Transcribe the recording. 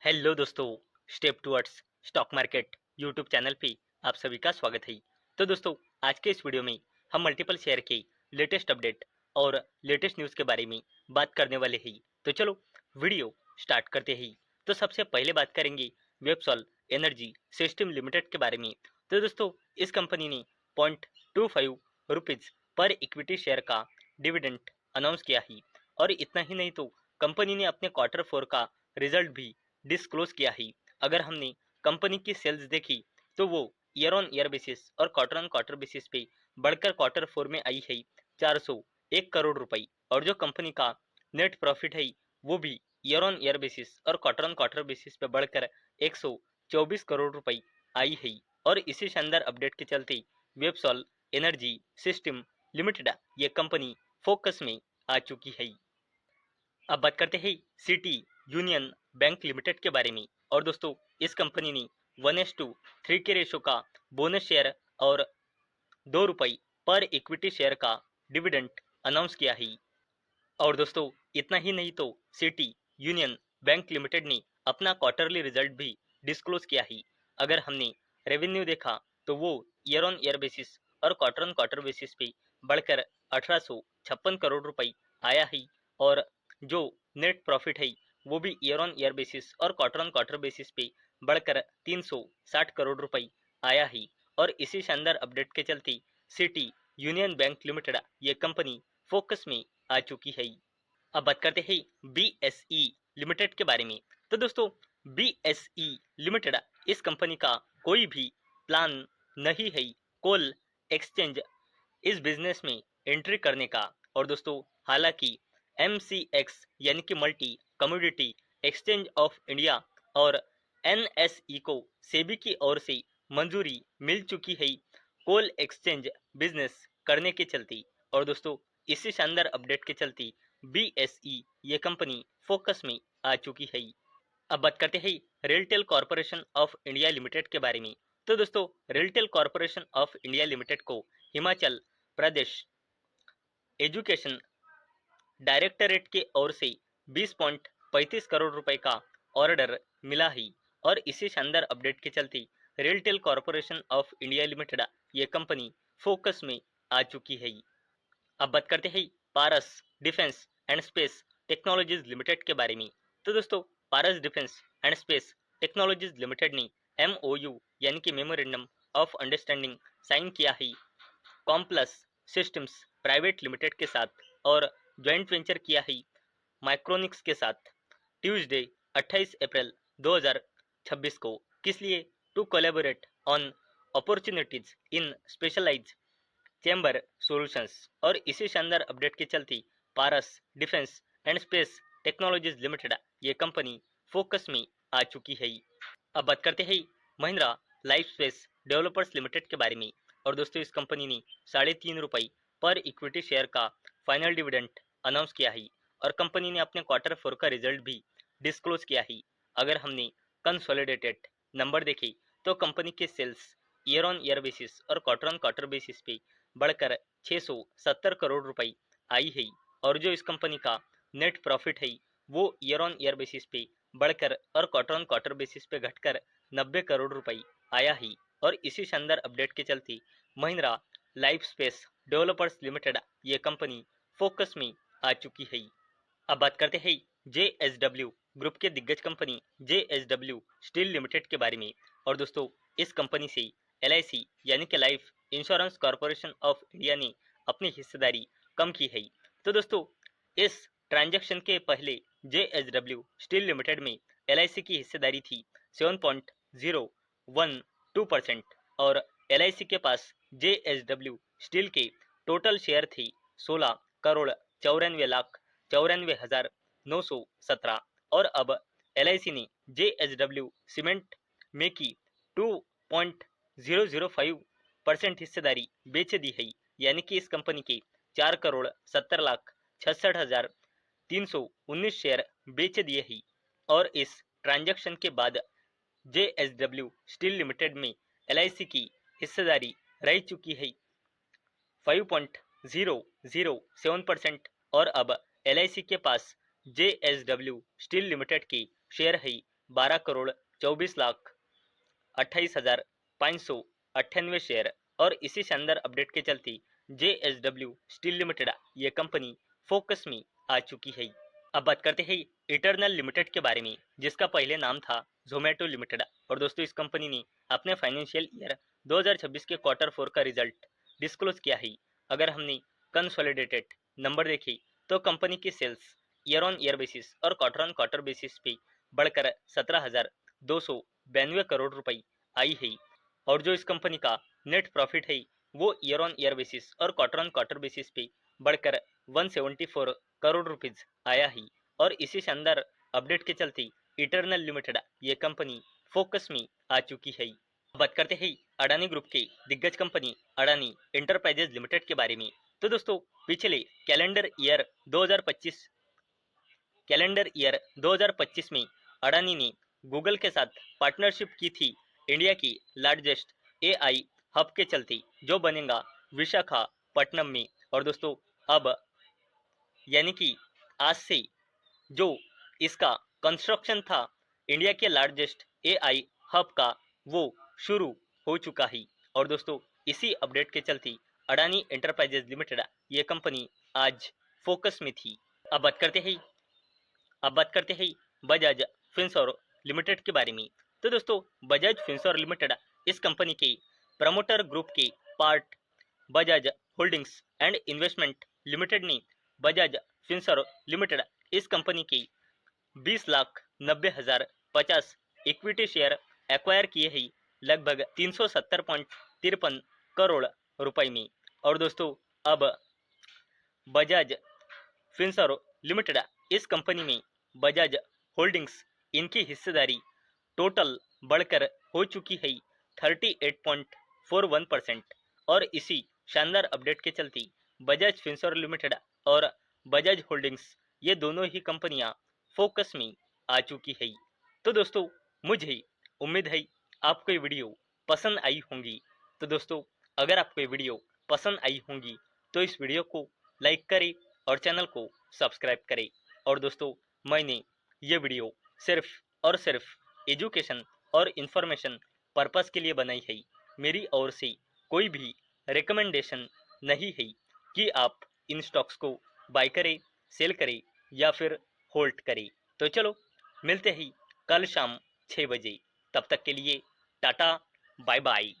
Hello दोस्तों। Step towards stock market YouTube channel पे आप सभी का स्वागत है। तो दोस्तों, आज के इस वीडियो में हम मल्टीपल शेयर के लेटेस्ट अपडेट और लेटेस्ट न्यूज़ के बारे में बात करने वाले हैं। तो चलो वीडियो स्टार्ट करते हैं। तो सबसे पहले बात करेंगे वेबसॉल एनर्जी सिस्टम लिमिटेड के बारे में। तो दोस्तों, इस कंपनी ने 0.25 रुपीज़ पर इक्विटी शेयर का डिविडेंड अनाउंस किया है। और इतना ही नहीं, तो कंपनी ने अपने Q4 का रिजल्ट भी डिस्क्लोज किया है। अगर हमने कंपनी की सेल्स देखी तो वो ईयर ऑन ईयर बेसिस और क्वार्टर ऑन क्वार्टर बेसिस पे बढ़कर Q4 में आई है 401 करोड़ रुपए। और जो कंपनी का नेट प्रॉफिट है वो भी ईयर ऑन ईयर बेसिस और क्वार्टर ऑन क्वार्टर बेसिस पे बढ़कर 124 करोड़ रुपए आई है। और इसी शानदार अपडेट के चलते वेबसॉल एनर्जी सिस्टम लिमिटेड ये कंपनी फोकस में आ चुकी है। अब बात करते हैं सिटी यूनियन बैंक लिमिटेड के बारे में। और दोस्तों, इस कंपनी ने 1:3 के रेशो का बोनस शेयर और 2 रुपये पर इक्विटी शेयर का डिविडेंड अनाउंस किया है। और दोस्तों, इतना ही नहीं, तो सिटी यूनियन बैंक लिमिटेड ने अपना क्वार्टरली रिजल्ट भी डिस्क्लोज किया है। अगर हमने रेवेन्यू देखा तो वो ईयर ऑन ईयर बेसिस और क्वार्टर ऑन क्वार्टर बेसिस पे बढ़कर 1856 करोड़ रुपए आया है। और जो नेट प्रॉफिट है वो भी ईयर ऑन ईयर बेसिस और क्वार्टर ऑन क्वार्टर बेसिस पे बढ़कर 360 करोड़ रुपए आया है। और इसी शानदार अपडेट के चलते सिटी यूनियन बैंक लिमिटेड ये कंपनी फोकस में आ चुकी है। अब बात करते हैं बीएसई लिमिटेड के बारे में। तो दोस्तों, बीएसई लिमिटेड इस कंपनी का कोई भी प्लान नहीं है कोल एक्सचेंज इस बिजनेस में एंट्री करने का। और दोस्तों, हालांकि एमसीएक्स यानी कि multi commodity exchange of India और एनएसई को सेबी की ओर से मंजूरी मिल चुकी है कोल एक्सचेंज बिजनेस करने के चलते। और दोस्तों, इसी शानदार अपडेट के चलते बीएसई ये कंपनी फोकस में आ चुकी है। अब बात करते हैं RailTel corporation of India limited के बारे में। तो दोस्तों, RailTel corporation of India limited को हिमाचल प्रदेश एजुकेशन डायरेक्टरेट के ओर से 20.35 करोड़ रुपए का ऑर्डर मिला है। और इसी शानदार अपडेट के चलते RailTel corporation of India limited ये कंपनी फोकस में आ चुकी है। अब बात करते हैं Paras defence and space technologies limited के बारे में। तो दोस्तों, Paras defence and space technologies limited ने एमओयू यानी कि मेमोरेंडम ऑफ अंडरस्टैंडिंग साइन किया है कॉम्प्लस सिस्टम्स प्राइवेट लिमिटेड के साथ। और ज्वाइंट वेंचर किया है माइक्रोनिक्स के साथ ट्यूसडे 28 अप्रैल 2026 को। किस लिए? To collaborate on opportunities in specialised chamber solutions. और इसी शानदार अपडेट के चलते Paras defence and space technologies limited ये कंपनी फोकस में आ चुकी है। अब बात करते हैं Mahindra life space developers limited के बारे में। और दोस्तों, इस कंपनी ने 3.5 रुपये पर इक्विटी शेयर का फाइनल डिविडेंड अनाउंस किया है। और कंपनी ने अपने Q4 का रिजल्ट भी डिस्क्लोज किया है। अगर हमने कंसोलिडेटेड नंबर देखे तो कंपनी के sales year on year basis और क्वार्टर ऑन क्वार्टर बेसिस पे बढ़कर 670 करोड़ रुपए आई है। और जो इस कंपनी का नेट प्रॉफिट है वो ईयर ऑन ईयर बेसिस पे बढ़कर और क्वार्टर ऑन क्वार्टर बेसिस पे घटकर 90 करोड़ रुपए आया है। और इसी शानदार अपडेट के चलते Mahindra life space developers limited ये कंपनी फोकस में आ चुकी है। अब बात करते हैं जेएसडब्ल्यू ग्रुप के दिग्गज कंपनी जेएसडब्ल्यू स्टील लिमिटेड के बारे में। और दोस्तों, इस कंपनी से एलआईसी यानी कि life insurance corporation of India ने अपनी हिस्सेदारी कम की है। तो दोस्तों, इस ट्रांजैक्शन के पहले जेएसडब्ल्यू स्टील लिमिटेड में एलआईसी की हिस्सेदारी थी 7.012% और एलआईसी के पास जेएसडब्ल्यू स्टील के टोटल शेयर थे 16,94,94,917। और अब एलआईसी ने जेएसडब्ल्यू सीमेंट में की 2.005% हिस्सेदारी बेच दी है। यानी कि इस कंपनी के 4,70,66,319 शेयर बेच दिए हैं। और इस ट्रांजैक्शन के बाद जेएसडब्ल्यू स्टील लिमिटेड में एलआईसी की हिस्सेदारी रह चुकी है 5.007%। और अब एलआईसी के पास जेएसडब्ल्यू स्टील लिमिटेड के शेयर है 12,24,28,598 शेयर। और इसी शानदार अपडेट के चलते JSW स्टील लिमिटेड ये कंपनी फोकस में आ चुकी है। अब बात करते हैं इटर्नल लिमिटेड के बारे में, जिसका पहले नाम था जोमेटो लिमिटेड। और दोस्तों इस कंपनी ने अपने फाइनेंशियल ईयर 2026 के Q4 का रिजल्ट डिस्क्लोज किया है। अगर हमने कंसोलिडेटेड नंबर देखे तो कंपनी की sales year on year basis और क्वार्टर ऑन क्वार्टर बेसिस पे बढ़कर 17,292 करोड़ रुपए आई है। और जो इस कंपनी का नेट प्रॉफिट है वो ईयर ऑन ईयर बेसिस और क्वार्टर ऑन क्वार्टर बेसिस पे बढ़कर 174 करोड़ रुपीज आया है। और इसी शानदार अपडेट के चलते इटर्नल लिमिटेड ये कंपनी फोकस में आ चुकी है। बात करते हैं अडानी ग्रुप के दिग्गज कंपनी अडानी एंटरप्राइजेज लिमिटेड के बारे में। तो दोस्तों पिछले कैलेंडर ईयर 2025 में अडानी ने गूगल के साथ पार्टनरशिप की थी इंडिया की लार्जेस्ट AI हब के चलते, जो बनेगा विशाखापट्टनम में। और दोस्तों अब यानी कि आज से जो इसका कंस्ट्रक्शन था इंडिया के लार्जेस्ट AI हब का वो शुरू हो चुका है। और दोस्तों इसी अपडेट के चलते अडानी एंटरप्राइजेज लिमिटेड ये कंपनी आज फोकस में थी। अब बात करते हैं बजाज फिनसर्व लिमिटेड के बारे में। तो दोस्तों बजाज फिनसर्व लिमिटेड इस कंपनी के प्रमोटर ग्रुप के part Bajaj holdings and investment limited ने बजाज फिनसर्व लिमिटेड इस कंपनी के 20,90,050 इक्विटी शेयर एक्वायर किए हैं लगभग 370.53 करोड़ रुपए में। और दोस्तों अब बजाज फिनसर्व लिमिटेड इस कंपनी में बजाज होल्डिंग्स इनकी हिस्सेदारी टोटल बढ़कर हो चुकी है 38.41%। और इसी शानदार अपडेट के चलते बजाज फिनसर्व लिमिटेड और बजाज होल्डिंग्स ये दोनों ही कंपनियां फोकस में आ चुकी है। तो दोस्तों मुझे उम्मीद है आपको ये वीडियो पसंद आई होंगी। तो दोस्तों अगर आपको ये वीडियो पसंद आई होंगी तो इस वीडियो को लाइक करें और चैनल को सब्सक्राइब करें। और दोस्तों मैंने ये वीडियो सिर्फ और सिर्फ एजुकेशन और इन्फॉर्मेशन पर्पस के लिए बनाई है। मेरी ओर से कोई भी रिकमेंडेशन नहीं है कि आप इन स्टॉक्स को बाय करें, सेल करें या फिर होल्ड करें। तो चलो मिलते ही कल शाम 6 बजे। तब तक के लिए टाटा बाय बाय।